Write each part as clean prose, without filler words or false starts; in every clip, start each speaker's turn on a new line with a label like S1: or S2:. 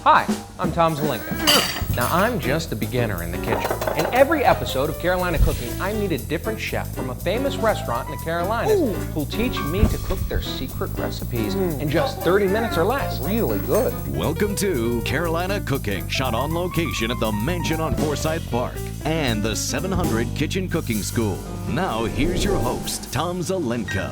S1: Hi, I'm Tom Zelenka. Now, I'm just a beginner in the kitchen. In every episode of Carolina Cooking, I meet a different chef from a famous restaurant in the Carolinas who'll teach me to cook their secret recipes in just 30 minutes or less. Really good.
S2: Welcome to Carolina Cooking, shot on location at the Mansion on Forsyth Park and the 700 Kitchen Cooking School. Now, here's your host, Tom Zelenka.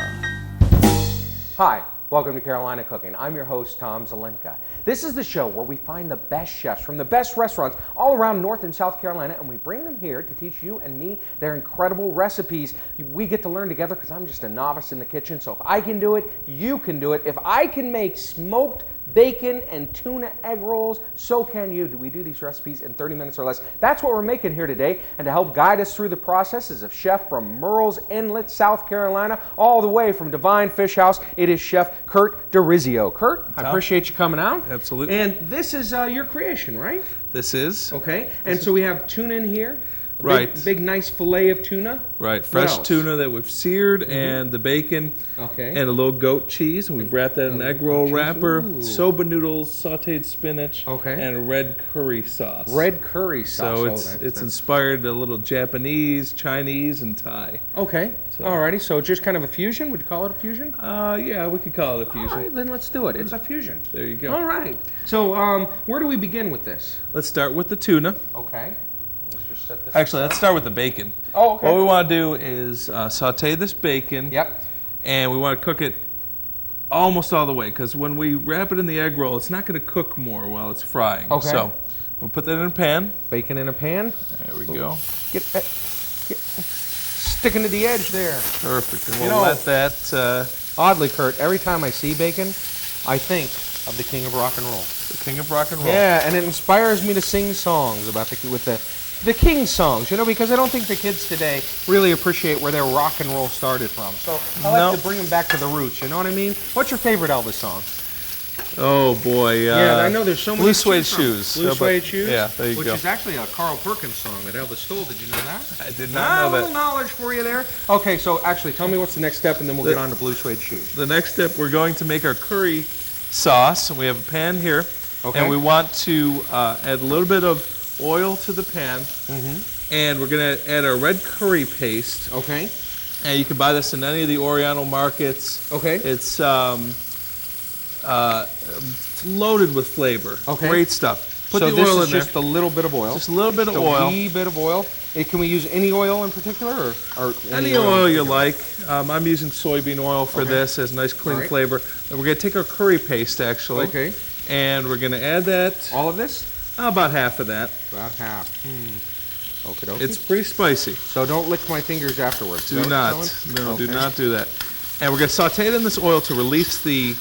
S1: Hi. Welcome to Carolina Cooking. I'm your host, Tom Zelenka. This is the show where we find the best chefs from the best restaurants all around North and South Carolina, and we bring them here to teach you and me their incredible recipes. We get to learn together because I'm just a novice in the kitchen, so if I can do it, you can do it. If I can make smoked bacon and tuna egg rolls, so can you. We do these recipes in 30 minutes or less. That's what we're making here today, and to help guide us through the process is a chef from Murrells Inlet, South Carolina, all the way from Divine Fish House. It is Chef Kurt DiRizio. Kurt, I appreciate you coming out.
S3: Absolutely.
S1: And this is your creation, right?
S3: This is.
S1: Okay, and so we have tuna in here.
S3: Right.
S1: Big nice fillet of tuna.
S3: Right, fresh tuna that we've seared, and the bacon, and a little goat cheese, and we've wrapped that in an egg roll wrapper, Soba Noodles, sautéed spinach, and red curry sauce.
S1: Red curry sauce.
S3: So it's inspired a little Japanese, Chinese, and Thai.
S1: Okay, alrighty, so just kind of a fusion? Would you call it a fusion?
S3: Yeah, we could call it a fusion.
S1: All right, then let's do it. It's a fusion.
S3: There you go.
S1: All right, so where do we begin with this?
S3: Let's start with the tuna.
S1: Okay. Set this
S3: Actually, let's start with the bacon.
S1: Oh, okay.
S3: What we want to do is saute this bacon.
S1: Yep.
S3: And we want to cook it almost all the way, because when we wrap it in the egg roll, it's not going to cook more while it's frying.
S1: Okay.
S3: So we'll put that in a pan.
S1: Bacon in a pan.
S3: There we go.
S1: Sticking to the edge there.
S3: Perfect. And we'll let that...
S1: Oddly, Kurt, every time I see bacon, I think of the king of rock and roll.
S3: The king of rock and roll.
S1: Yeah, and it inspires me to sing songs about the king songs, because I don't think the kids today really appreciate where their rock and roll started from. So I like to bring them back to the roots, you know what I mean? What's your favorite Elvis song?
S3: Oh, boy.
S1: Yeah, I know there's so many.
S3: Blue Suede Shoes.
S1: Blue Suede Shoes?
S3: Yeah, there you go.
S1: Which is actually a Carl Perkins song that Elvis stole. Did you know that?
S3: I did not know
S1: A
S3: that.
S1: little knowledge for you there. Okay, so actually, tell me what's the next step, and then we'll get on to Blue Suede Shoes.
S3: The next step, we're going to make our curry sauce. And we have a pan here. Okay. And we want to add a little bit of oil to the pan. And we're going to add our red curry paste.
S1: Okay.
S3: And you can buy this in any of the Oriental markets. Okay. It's loaded with flavor. Okay. Great stuff. Put the oil in there.
S1: Just a little bit of oil.
S3: Just a little bit of oil.
S1: A wee bit of oil. Can we use any oil in particular, or
S3: any oil you like? I'm using soybean oil for this. It has a nice clean flavor. And we're going to take our curry paste, actually. Okay. And we're going to add that.
S1: All of this?
S3: About half of that.
S1: About half. Okey-dokey.
S3: It's pretty spicy.
S1: So don't lick my fingers afterwards.
S3: Do not. No, do not do that. And we're going to saute it in this oil to release the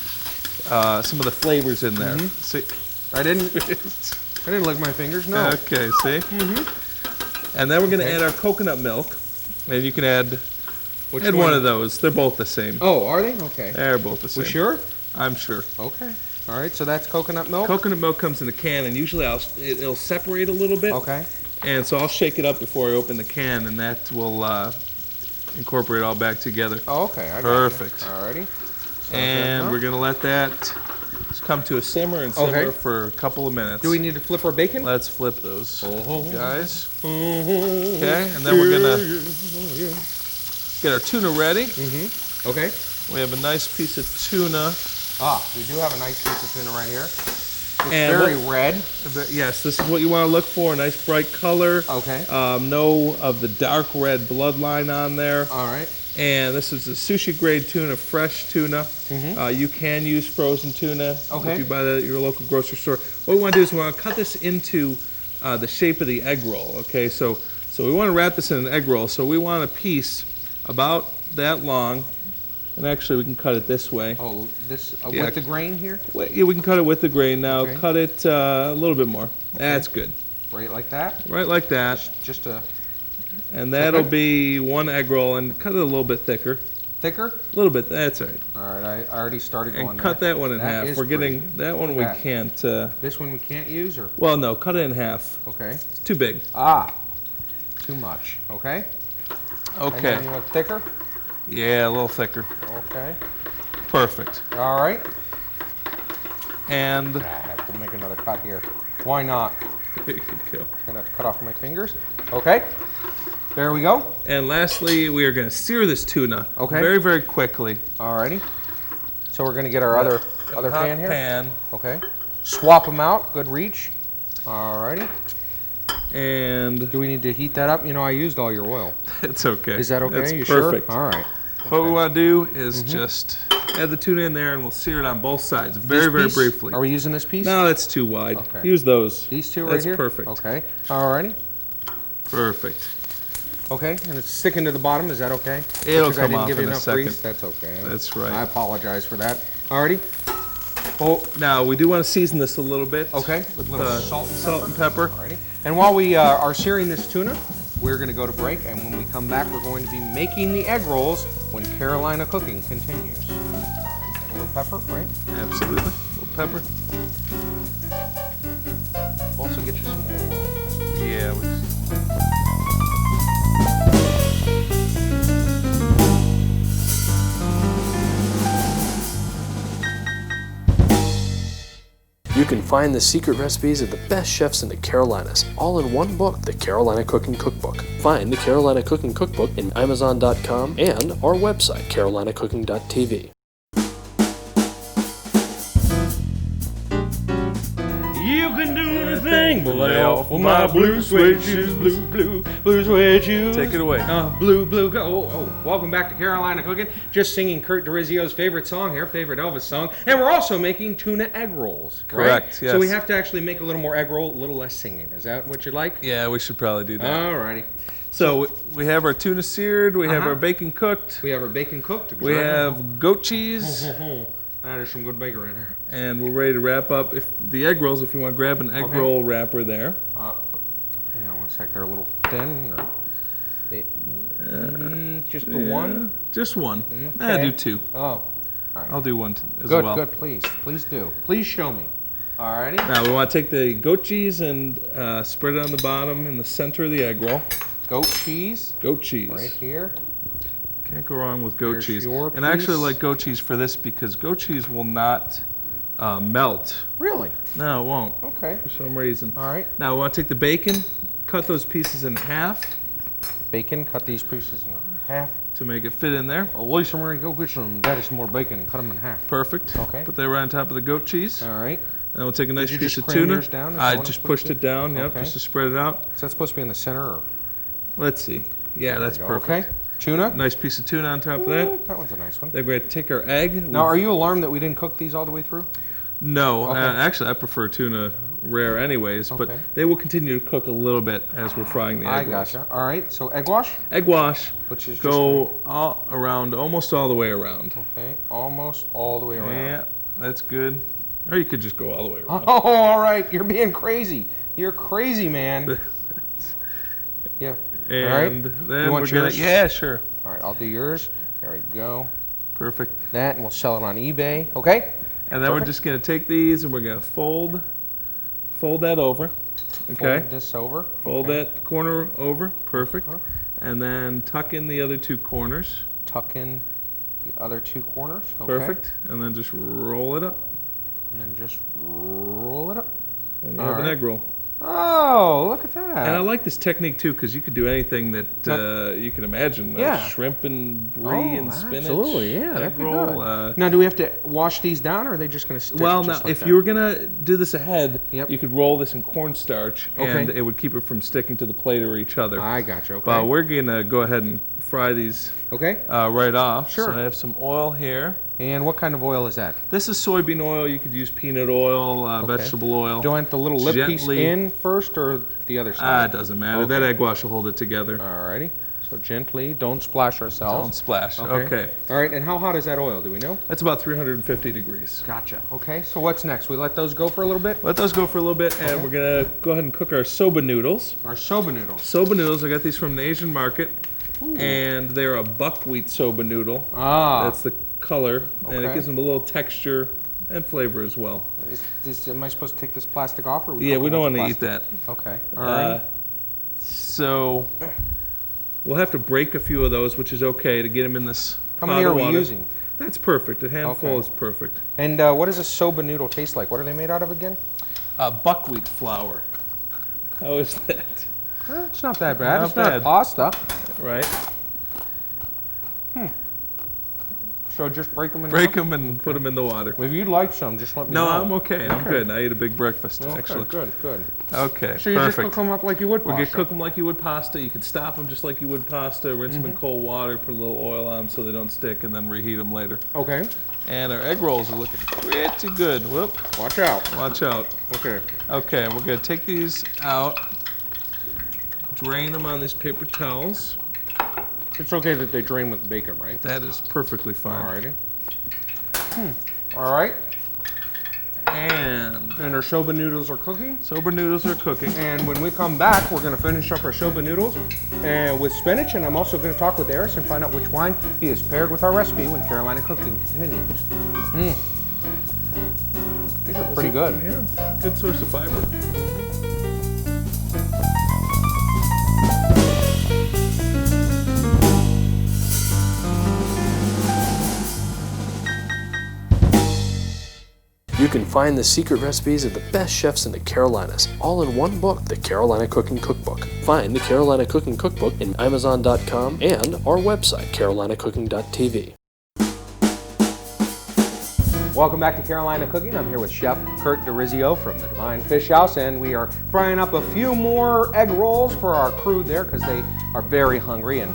S3: some of the flavors in there. See?
S1: I didn't lick my fingers, no.
S3: Okay, see? And then we're going to add our coconut milk. And you can add one of those. They're both the same.
S1: Oh, are they? Okay.
S3: They're both the same.
S1: We sure?
S3: I'm sure.
S1: Okay. All right, so that's coconut milk?
S3: Coconut milk comes in a can, and usually it'll separate a little bit.
S1: Okay.
S3: And so I'll shake it up before I open the can, and that will incorporate it all back together.
S1: Oh, okay. I got
S3: Perfect.
S1: All righty.
S3: And we're going to let that come to a simmer and simmer for a couple of minutes.
S1: Do we need to flip our bacon?
S3: Let's flip those, guys. Okay, and then we're going to get our tuna ready.
S1: Okay.
S3: We have a nice piece of tuna.
S1: We do have a nice piece of tuna right here. It's very red.
S3: Yes, this is what you want to look for, a nice bright color.
S1: Okay.
S3: No of the dark red bloodline on there.
S1: All right.
S3: And this is a sushi grade tuna, fresh tuna. You can use frozen tuna if you buy that at your local grocery store. What we want to do is we want to cut this into the shape of the egg roll. Okay, so we want to wrap this in an egg roll. So we want a piece about that long. And actually, we can cut it this way.
S1: Oh, this with the grain here?
S3: Yeah, we can cut it with the grain. Now, cut it a little bit more. That's good.
S1: Right like that?
S3: Right like that.
S1: Just a...
S3: And that'll be one egg roll, and cut it a little bit thicker.
S1: Thicker?
S3: A little bit, that's all right.
S1: All right, I already started going
S3: And cut that one in half. We're getting, that one we can't...
S1: This one we can't use, or?
S3: Well, no, cut it in half.
S1: Okay.
S3: It's too big.
S1: Too much. Okay.
S3: Okay.
S1: And then you want thicker?
S3: Yeah, a little thicker.
S1: Okay.
S3: Perfect.
S1: All right.
S3: And
S1: I have to make another cut here. Why not?
S3: there you go.
S1: I'm gonna cut off my fingers. Okay. There we go.
S3: And lastly, we are going to sear this tuna.
S1: Okay.
S3: Very, very quickly.
S1: Alrighty. So we're gonna get our other
S3: Hot
S1: pan here.
S3: Pan.
S1: Okay. Swap them out. Good reach. Alrighty.
S3: And
S1: Do we need to heat that up? You know, I used all your oil.
S3: it's okay.
S1: Is that okay?
S3: That's
S1: You
S3: perfect.
S1: sure? All right.
S3: What we want to do is just add the tuna in there, and we'll sear it on both sides very,
S1: This
S3: very
S1: piece?
S3: briefly.
S1: Are we using this piece?
S3: No, that's too wide.
S1: Okay.
S3: Use those.
S1: These two right
S3: That's
S1: here?
S3: perfect.
S1: Okay. Alrighty.
S3: Perfect.
S1: Okay, and it's sticking to the bottom. Is that okay?
S3: It'll
S1: Because I
S3: come
S1: didn't
S3: off
S1: give you
S3: in a
S1: enough
S3: second.
S1: grease. That's okay.
S3: That's right.
S1: I apologize for that. Alrighty. Oh,
S3: Now, we do want to season this a little bit.
S1: okay. With a little
S3: Salt and pepper.
S1: Alrighty. And while we are searing this tuna, we're going to go to break, and when we come back, we're going to be making the egg rolls when Carolina cooking continues. Alright, and a little pepper, right?
S3: Absolutely. A little pepper.
S1: Also get you some more oil.
S3: Yeah.
S4: You can find the secret recipes of the best chefs in the Carolinas, all in one book, the Carolina Cooking Cookbook. Find the Carolina Cooking Cookbook in Amazon.com and our website, carolinacooking.tv.
S1: You can do anything but lay off of my blue suede shoes, blue suede shoes.
S3: Take it away.
S1: Blue, go. Oh, welcome back to Carolina Cooking. Just singing Kurt DeRizzio's favorite song here, favorite Elvis song. And we're also making tuna egg rolls, right?
S3: Correct, yes.
S1: So we have to actually make a little more egg roll, a little less singing. Is that what you like?
S3: Yeah, we should probably do that.
S1: Alrighty.
S3: So we have our tuna seared. We have our bacon cooked.
S1: We have our bacon cooked.
S3: We have goat cheese.
S1: There's some good bacon right there.
S3: And we're ready to wrap up the egg rolls if you want to grab an egg
S1: Okay.
S3: roll wrapper there.
S1: Hang on one sec. They're a little thin. Or just the one?
S3: Just one.
S1: Okay.
S3: Do two.
S1: Oh, all right.
S3: I'll do one as
S1: Good,
S3: well.
S1: good. Please do. Please show me. Alrighty.
S3: Now we want to take the goat cheese and spread it on the bottom in the center of the egg roll.
S1: Goat cheese
S3: Goat cheese.
S1: right here.
S3: Can't go wrong with goat
S1: There's
S3: cheese.
S1: your
S3: And I actually
S1: piece.
S3: like goat cheese for this because goat cheese will not melt.
S1: Really?
S3: No, it won't.
S1: Okay.
S3: For some reason.
S1: All right.
S3: Now we want to take the bacon, cut those pieces in half
S1: Bacon. Cut these pieces in half.
S3: to make it fit in there.
S1: Well, Lisa Marie, go get some daddy some more bacon and cut them in half.
S3: Perfect.
S1: Okay.
S3: Put that right on top of the goat cheese.
S1: All right.
S3: And we'll take a nice
S1: you
S3: piece
S1: just
S3: of
S1: cram
S3: tuna.
S1: yours down? Is that
S3: I
S1: what I'm
S3: just
S1: supposed
S3: pushed
S1: to
S3: it down, yep,
S1: Okay.
S3: just to spread it out.
S1: Is that supposed to be in the center? Or?
S3: Let's see. Yeah, that's
S1: There we go.
S3: perfect.
S1: Okay. Tuna.
S3: Nice piece of tuna on top of that.
S1: That one's a nice one.
S3: Then we're going to take our egg.
S1: Now, are you alarmed that we didn't cook these all the way through?
S3: No,
S1: Okay.
S3: actually, I prefer tuna rare anyways, but
S1: Okay.
S3: they will continue to cook a little bit as we're frying the
S1: I
S3: egg rolls.
S1: gotcha. All right. So egg wash.
S3: Egg wash,
S1: Which is
S3: go all around, almost all the way around.
S1: Okay. Almost all the way around.
S3: Yeah, that's good. Or you could just go all the way around.
S1: Oh, all right. You're being crazy. You're crazy, man. Yeah.
S3: And
S1: all right.
S3: then
S1: You want
S3: we're gonna,
S1: yours?
S3: yeah, sure.
S1: All right. I'll do yours. There we go.
S3: Perfect.
S1: That, and we'll sell it on eBay. Okay.
S3: And then we're
S1: Perfect.
S3: just gonna take these and we're gonna fold that over. Okay.
S1: Fold this over.
S3: Fold
S1: Okay.
S3: that corner over. Perfect.
S1: Uh-huh.
S3: And then tuck in the other two corners.
S1: Tuck in the other two corners. Okay.
S3: Perfect. And then just roll it up.
S1: And then just roll it up.
S3: And you
S1: All
S3: have an
S1: right.
S3: egg roll.
S1: Oh, look at that.
S3: And I like this technique too because you could do anything that you can imagine.
S1: Yeah.
S3: Shrimp and brie and spinach.
S1: Absolutely, yeah, that'd
S3: egg
S1: be
S3: roll.
S1: good. Now, do we have to wash these down, or are they just going to stick?
S3: Well,
S1: just
S3: now,
S1: like
S3: if
S1: that?
S3: you were gonna do this ahead,
S1: Yep.
S3: you could roll this in cornstarch,
S1: Okay.
S3: and it would keep it from sticking to the plate or each other.
S1: I got you. Okay.
S3: But we're gonna go ahead and fry these
S1: Okay.
S3: right off.
S1: Sure.
S3: So I have some oil here.
S1: And what kind of oil is that?
S3: This is soybean oil. You could use peanut oil, vegetable oil.
S1: Do I want the little lip piece
S3: Gently-
S1: in first, or the other
S3: It
S1: side?
S3: doesn't matter.
S1: Okay.
S3: That egg wash will hold it together.
S1: Alrighty. So gently, don't splash ourselves.
S3: Don't splash. Okay.
S1: All right. And how hot is that oil? Do we know?
S3: That's about 350 degrees.
S1: Gotcha. Okay. So what's next? We let those go for a little bit.
S3: Let those go for a little bit, and we're gonna go ahead and cook our soba noodles.
S1: Our soba noodles.
S3: Soba noodles, I got these from an Asian market, and they're a buckwheat soba noodle.
S1: Ah.
S3: That's the color, and it
S1: Okay.
S3: gives them a little texture and flavor as well.
S1: Am I supposed to take this plastic off, or
S3: Yeah,
S1: cook
S3: we
S1: it
S3: don't
S1: with
S3: want
S1: the
S3: to eat that.
S1: plastic? Okay. All right.
S3: So we'll have to break a few of those, which is okay to get them in this
S1: How
S3: pot
S1: many
S3: of
S1: are we
S3: water.
S1: using?
S3: That's perfect. A handful
S1: Okay.
S3: is perfect.
S1: And what does a soba noodle taste like? What are they made out of again?
S3: Buckwheat flour. How is that?
S1: It's not that bad.
S3: Not
S1: It's
S3: bad.
S1: not pasta.
S3: Right?
S1: So just break them in
S3: Break
S1: half?
S3: them and put them in the water.
S1: If you'd like some, just let me
S3: No,
S1: know.
S3: I'm okay. I'm good. I ate a big breakfast,
S1: Okay,
S3: actually.
S1: good, good.
S3: Okay,
S1: So you just
S3: perfect.
S1: cook them up like you would
S3: We're
S1: pasta?
S3: gonna cook them like you would pasta. You can stop them just like you would pasta. Rinse them in cold water. Put a little oil on them so they don't stick, and then reheat them later.
S1: Okay.
S3: And our egg rolls are looking pretty good. Whoop!
S1: Watch out.
S3: Watch out.
S1: Okay.
S3: Okay, we're gonna take these out. Drain them on these paper towels.
S1: It's okay that they drain with bacon, right?
S3: That is perfectly fine.
S1: Alrighty. All right.
S3: And
S1: our soba noodles are cooking.
S3: soba noodles are cooking.
S1: And when we come back, we're going to finish up our soba noodles with spinach. And I'm also going to talk with Eris and find out which wine he has paired with our recipe when Carolina Cooking continues. These are pretty good.
S3: Yeah, good source of fiber.
S4: You can find the secret recipes of the best chefs in the Carolinas, all in one book, the Carolina Cooking Cookbook. Find the Carolina Cooking Cookbook in Amazon.com and our website, carolinacooking.tv.
S1: Welcome back to Carolina Cooking. I'm here with Chef Kurt DeRizio from the Divine Fish House, and we are frying up a few more egg rolls for our crew there because they are very hungry. And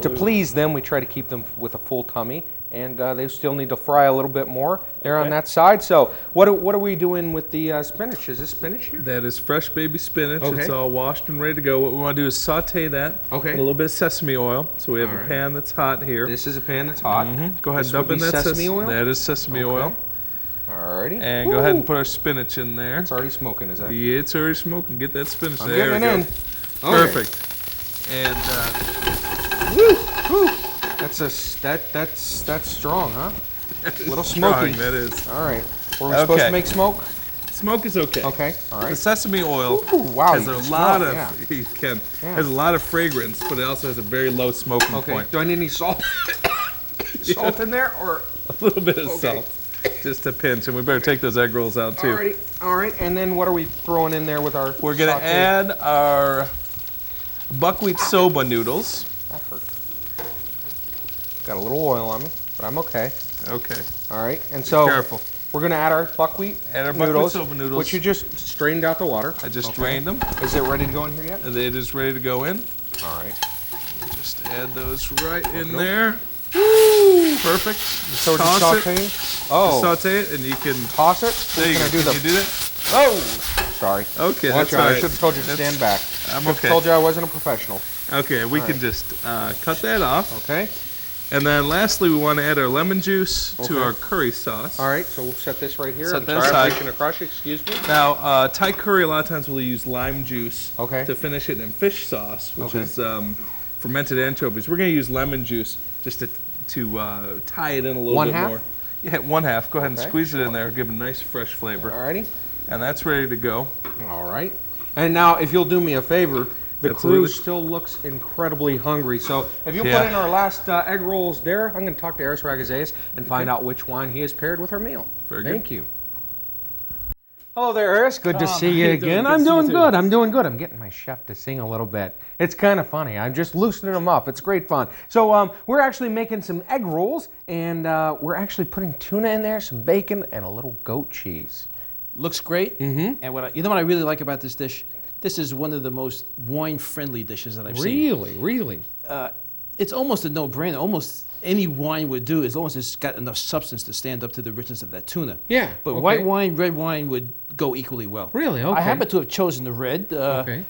S1: to please them, we try to keep them with a full tummy. And they still need to fry a little bit more there on that side. So what are we doing with the spinach? Is this spinach here?
S3: That is fresh baby spinach.
S1: Okay.
S3: It's all washed and ready to go. What we want to do is saute that
S1: Okay.
S3: in a little bit of sesame oil. So we have
S1: All
S3: a
S1: right.
S3: pan that's hot here.
S1: This is a pan that's hot.
S3: Go ahead
S1: This
S3: and dump
S1: would
S3: in
S1: be
S3: that
S1: sesame oil?
S3: That is sesame oil.
S1: Alrighty.
S3: And go ahead and put our spinach in there.
S1: It's already smoking, is that?
S3: Yeah, it's already smoking. Get that spinach.
S1: I'm
S3: There
S1: getting
S3: we
S1: it
S3: go.
S1: in. Okay.
S3: Perfect. And
S1: That's strong, huh? A little
S3: strong,
S1: smoky.
S3: that is.
S1: All right. Were we supposed
S3: Okay.
S1: to make smoke?
S3: Smoke is okay.
S1: Okay. All
S3: The
S1: right.
S3: sesame oil
S1: Ooh, wow,
S3: has
S1: you
S3: a
S1: can
S3: lot
S1: smell
S3: of
S1: it, yeah.
S3: you can
S1: Yeah.
S3: has a lot of fragrance, but it also has a very low smoking
S1: Okay.
S3: point.
S1: Do I need any salt? Salt in there, or?
S3: A little bit of
S1: Okay.
S3: salt, just a pinch, and we better take those egg rolls out too.
S1: Alrighty. All right. And then what are we throwing in there with our?
S3: We're gonna
S1: sauteed-
S3: add our buckwheat soba noodles.
S1: That hurt. Got a little oil on me, but I'm okay.
S3: Okay.
S1: All right. And so
S3: Careful.
S1: we're gonna add our buckwheat
S3: Add our buckwheat
S1: noodles,
S3: soba noodles.
S1: which you just strained out the water.
S3: I just
S1: Okay.
S3: drained them.
S1: Is it ready to go in here yet?
S3: And it is ready to go in.
S1: All right.
S3: Just add those right in there. Woo! Perfect.
S1: So we're
S3: Toss
S1: just
S3: it.
S1: sauteing. Oh,
S3: Saute it, and you can.
S1: toss it.
S3: There you
S1: Can
S3: go.
S1: I do
S3: Can
S1: the?
S3: you do that?
S1: Oh, sorry.
S3: Okay,
S1: Watch
S3: that's
S1: out.
S3: all
S1: I
S3: right.
S1: should have told you to
S3: That's-
S1: stand back.
S3: I'm
S1: Should've
S3: okay.
S1: Told you I wasn't a professional.
S3: Okay, we can just cut that off.
S1: Okay.
S3: And then lastly, we want to add our lemon juice
S1: Okay.
S3: to our curry sauce.
S1: All right. So we'll set this right here.
S3: Set
S1: I'm
S3: that
S1: sorry, I'm
S3: aside.
S1: reaching across you. Excuse me.
S3: Now, Thai curry, a lot of times we'll use lime juice
S1: Okay.
S3: to finish it, and fish sauce, which
S1: Okay.
S3: is fermented anchovies. We're going to use lemon juice just to tie it in a little
S1: One
S3: bit
S1: half?
S3: more. Yeah, 1/2. Go ahead
S1: Okay.
S3: and squeeze it in there, give a nice fresh flavor.
S1: Alrighty.
S3: And that's ready to go.
S1: All right. And now, if you'll do me a favor, the crew
S3: Absolutely.
S1: still looks incredibly hungry. So if you'll
S3: Yeah.
S1: put in our last egg rolls there, I'm going to talk to Eris Ragazeas and find out which wine he has paired with our meal.
S3: Very good.
S1: Thank you. Hello there, Eris. Good to
S5: Tom,
S1: see
S5: how
S1: you
S5: you doing?
S1: again.
S5: Good
S1: I'm
S5: to see you
S1: doing
S5: too.
S1: good. I'm doing good. I'm getting my chef to sing a little bit. It's kind of funny. I'm just loosening them up. It's great fun. So we're actually making some egg rolls, and we're actually putting tuna in there, some bacon, and a little goat cheese.
S5: Looks great. Mm-hmm. And you know what I really like about this dish? This is one of the most wine-friendly dishes that I've seen.
S1: Really?
S5: It's almost a no-brainer. Almost any wine would do as long as it's got enough substance to stand up to the richness of that tuna.
S1: Yeah,
S5: But
S1: okay.
S5: white wine, red wine would go equally well.
S1: Really? Okay.
S5: I happen to have chosen the red.
S1: Okay.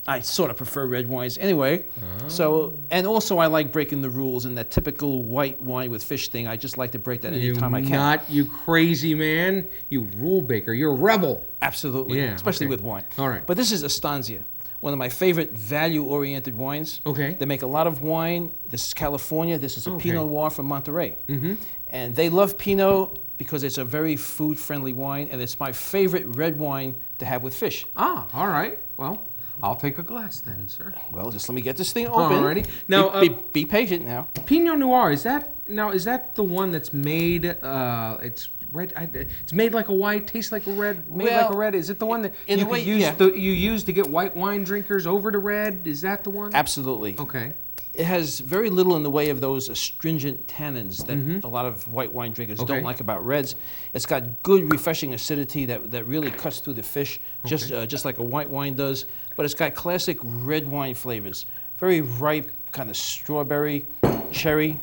S5: I sort of prefer red wines anyway. So, and also I like breaking the rules in that typical white wine with fish thing. I just like to break that anytime I can.
S1: You crazy man. You rule breaker. You're a rebel.
S5: Absolutely,
S1: Yeah,
S5: especially
S1: okay.
S5: with wine.
S1: All right.
S5: But this is Estancia, one of my favorite value-oriented wines.
S1: Okay.
S5: They make a lot of wine. This is California. This is a
S1: Okay.
S5: Pinot Noir from Monterey. Mm-hmm. And they love Pinot because it's a very food-friendly wine, and it's my favorite red wine to have with fish.
S1: Ah, all right. Well, I'll take a glass then, sir.
S5: Well, just let me get this thing open.
S1: Alrighty. Now,
S5: Be patient now.
S1: Pinot Noir, is that now, is that the one that's made? It's red. It's made like a white, tastes like a red. Made like a red. Is it the one that you could use? You use to get white wine drinkers over to red? Is that the one?
S5: Absolutely.
S1: Okay.
S5: It has very little in the way of those astringent tannins that a lot of white wine drinkers don't like about reds. It's got good, refreshing acidity that really cuts through the fish, just like a white wine does. But it's got classic red wine flavors, very ripe, kind of strawberry, cherry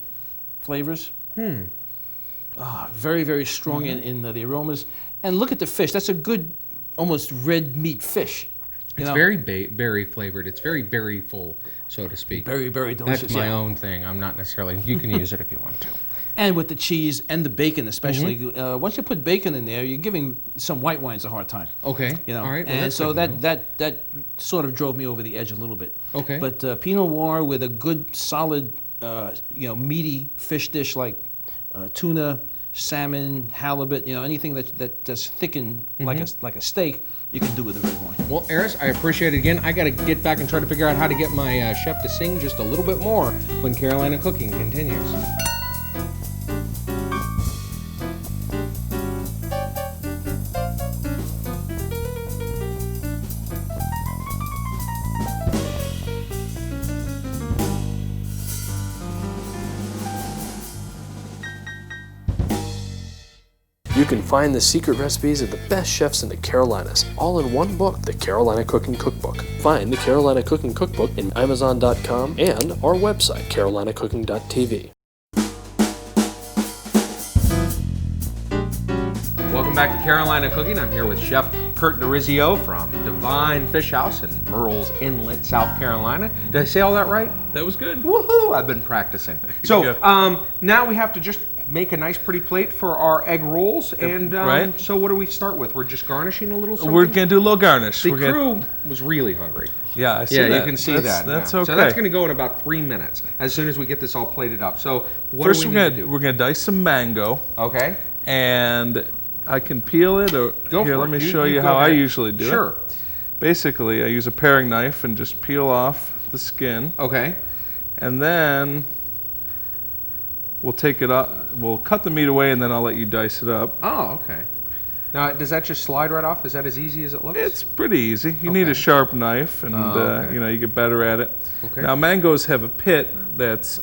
S5: flavors. Very, very strong in the aromas. And look at the fish. That's a good, almost red meat fish.
S1: It's very berry flavored. It's very berry full, so to speak.
S5: Very, very delicious.
S1: That's my own thing. I'm not necessarily. You can use it if you want to.
S5: And with the cheese and the bacon, especially, once you put bacon in there, you're giving some white wines a hard time.
S1: Okay.
S5: All
S1: right. Well,
S5: and so that sort of drove me over the edge a little bit.
S1: Okay.
S5: But Pinot Noir with a good, solid, meaty fish dish like tuna, salmon, halibut, anything that's thickened like a steak, you can do with a red wine.
S1: Well, Eris, I appreciate it again. I got to get back and try to figure out how to get my chef to sing just a little bit more when Carolina Cooking continues.
S4: You can find the secret recipes of the best chefs in the Carolinas, all in one book, the Carolina Cooking Cookbook. Find the Carolina Cooking Cookbook in Amazon.com and our website, carolinacooking.tv.
S1: Welcome back to Carolina Cooking. I'm here with Chef Kurt DeRizio from Divine Fish House in Murrells Inlet, South Carolina. Did I say all that right?
S3: That was good.
S1: Woohoo! I've been practicing. So now we have to just make a nice pretty plate for our egg rolls. And so what do we start with? We're just garnishing a little something?
S3: We're going to do a little garnish.
S1: The crew was really hungry.
S3: Yeah, I see that.
S1: Yeah, you can see that.
S3: That's
S1: now.
S3: okay.
S1: So that's going to go in about 3 minutes as soon as we get this all plated up. So
S3: First,
S1: do we need to do?
S3: We're going to dice some mango.
S1: Okay.
S3: And I can peel it. Or
S1: Go
S3: here,
S1: for
S3: let
S1: it.
S3: me show you how I usually do it.
S1: Sure.
S3: Basically, I use a paring knife and just peel off the skin.
S1: Okay.
S3: And then we'll take it up. We'll cut the meat away, and then I'll let you dice it up.
S1: Oh, okay. Now, does that just slide right off? Is that as easy as it looks?
S3: It's pretty easy. You need a sharp knife, and you get better at it.
S1: Okay.
S3: Now, mangoes have a pit that's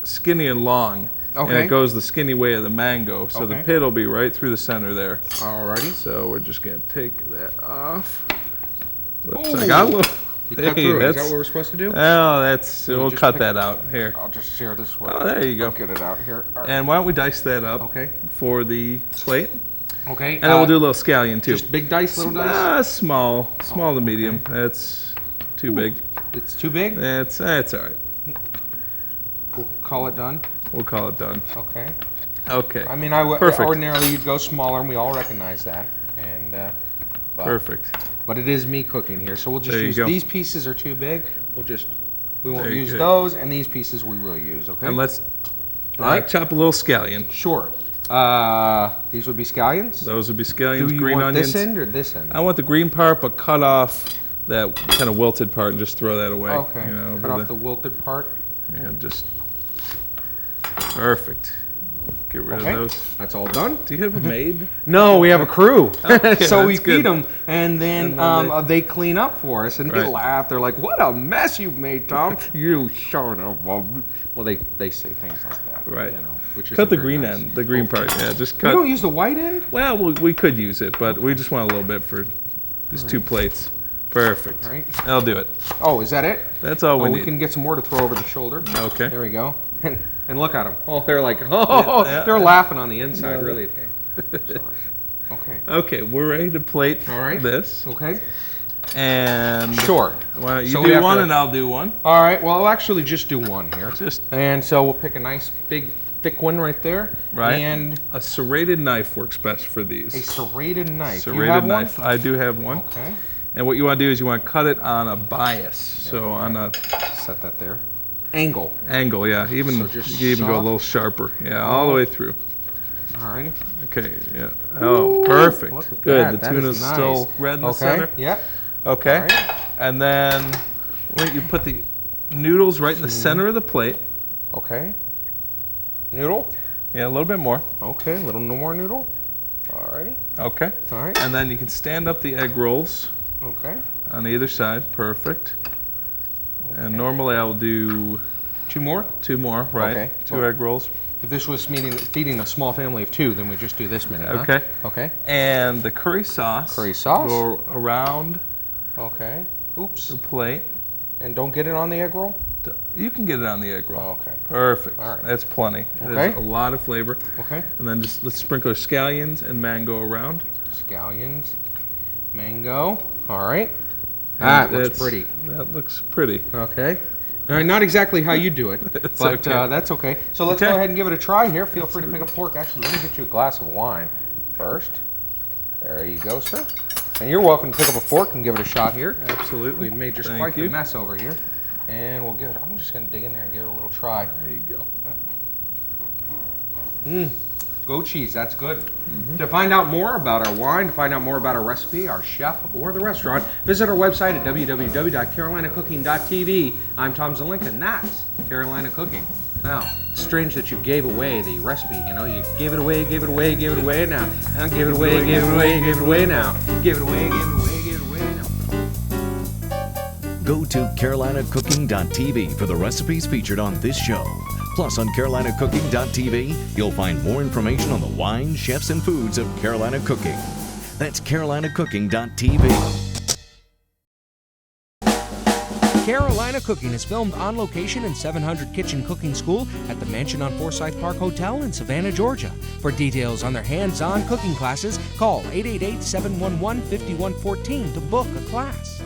S3: skinny and long, and it goes the skinny way of the mango. So the pit will be right through the center there.
S1: Alrighty.
S3: So we're just gonna take that off. Whoops,
S1: Ooh.
S3: I got a little.
S1: You cut through it. Is that what we're supposed to do?
S3: Oh, we'll cut that out here.
S1: I'll just share this way.
S3: Oh, there you go.
S1: I'll get it out here.
S3: And why don't we dice that up?
S1: Okay.
S3: For the plate.
S1: Okay.
S3: And then we'll do a little scallion too.
S1: Just big dice, little dice?
S3: Small to medium. That's too big.
S1: It's too big?
S3: That's all right.
S1: We'll call it done.
S3: We'll call it done.
S1: Okay.
S3: Okay.
S1: I mean,
S3: Perfect.
S1: ordinarily you'd go smaller, and we all recognize that. And
S3: Perfect.
S1: But it is me cooking here, so we'll just use these pieces are too big. We won't use
S3: good.
S1: those, and these pieces we will use. Okay.
S3: And let's
S1: Right.
S3: chop a little scallion.
S1: Sure. These would be scallions.
S3: Those would be scallions.
S1: Do you
S3: green
S1: want
S3: onions.
S1: this end or this end?
S3: I want the green part, but cut off that kind of wilted part and just throw that away.
S1: Okay.
S3: over
S1: Cut off the wilted part.
S3: and just perfect. Get rid of those.
S1: That's all done.
S3: Do you have a maid?
S1: No, we have a crew. So we
S3: that's good.
S1: feed them, and then they clean up for us, and they
S3: Right.
S1: laugh. They're like, "What a mess you've made, Tom! You son of a..." Well, they say things like that,
S3: Right.
S1: Which is
S3: Cut the
S1: very
S3: green
S1: nice.
S3: end, the green part. Yeah, just
S1: We
S3: cut.
S1: don't use the white end.
S3: Well, we could use it, but we just want a little bit for these 2 plates. Perfect.
S1: All right.
S3: I'll do it.
S1: Oh, is that it?
S3: That's all we
S1: We
S3: need.
S1: can get some more to throw over the shoulder.
S3: Okay.
S1: There we go. And look at them. Oh, they're like, they're laughing on the inside, really. Sorry. Okay.
S3: Okay, we're ready to plate
S1: All right.
S3: this.
S1: Okay.
S3: And
S1: Sure.
S3: why don't you
S1: So we
S3: do
S1: have
S3: one
S1: to-
S3: and I'll do one.
S1: All right. Well, I'll actually just do one here.
S3: Just
S1: And so we'll pick a nice big thick one right there.
S3: right.
S1: And
S3: a serrated knife works best for these.
S1: a serrated knife.
S3: Serrated
S1: you have
S3: knife.
S1: one?
S3: I do have one.
S1: Okay.
S3: And what you want to do is you want to cut it on a bias. So on a
S1: Set that there. Angle.
S3: angle, yeah. Even
S1: So just
S3: you can even go a
S1: soft?
S3: little sharper. Yeah, all the way through.
S1: All right.
S3: Okay, yeah. Oh, perfect.
S1: Look at
S3: Good.
S1: that.
S3: The
S1: That
S3: tuna's
S1: is nice.
S3: still red in the
S1: Okay.
S3: center.
S1: Yep.
S3: Okay.
S1: All right.
S3: And then you put the noodles right in the center of the plate.
S1: Okay. Noodle?
S3: Yeah, a little bit more.
S1: Okay, a little more noodle. Alrighty.
S3: Okay.
S1: All right.
S3: And then you can stand up the egg rolls
S1: Okay.
S3: on either side. Perfect. And normally I'll do
S1: 2 more?
S3: 2 more, right?
S1: Okay.
S3: 2 egg rolls.
S1: If this was feeding a small family of 2, then we just do this many, huh?
S3: Okay.
S1: Okay.
S3: And the curry sauce.
S1: Curry sauce.
S3: Go around
S1: Okay. Oops.
S3: the plate.
S1: And don't get it on the egg roll?
S3: You can get it on the egg roll.
S1: Okay.
S3: Perfect.
S1: All right.
S3: That's plenty.
S1: Okay.
S3: There's a lot of flavor.
S1: Okay.
S3: And then just let's sprinkle scallions and mango around.
S1: Scallions. Mango. All right.
S3: And
S1: That looks
S3: that's-
S1: pretty.
S3: That looks pretty.
S1: Okay. All right, not exactly how you do it,
S3: It's
S1: but
S3: okay.
S1: that's okay. So let's
S3: Okay.
S1: go ahead and give it a try here. Feel free to pick up fork. Actually, let me get you a glass of wine first. There you go, sir. And you're welcome to pick up a fork and give it a shot here.
S3: Absolutely.
S1: We've made just
S3: Thank
S1: quite the
S3: you.
S1: mess over here. And we'll give it, I'm just going to dig in there and give it a little try.
S3: There you go.
S1: Goat cheese, that's good. To find out more about our wine, to find out more about our recipe, our chef, or the restaurant, visit our website at www.carolinacooking.tv. I'm Tom Zelinka, and that's Carolina Cooking. Now, it's strange that you gave away the recipe, you know, you gave it away, gave it away, gave it away now. And give it away, gave it away, gave it away now. Give it away, give it away, give it away now.
S2: Go to carolinacooking.tv for the recipes featured on this show. Plus, on carolinacooking.tv, you'll find more information on the wine, chefs, and foods of Carolina Cooking. That's carolinacooking.tv.
S1: Carolina Cooking is filmed on location in 700 Kitchen Cooking School at the Mansion on Forsyth Park Hotel in Savannah, Georgia. For details on their hands-on cooking classes, call 888-711-5114 to book a class.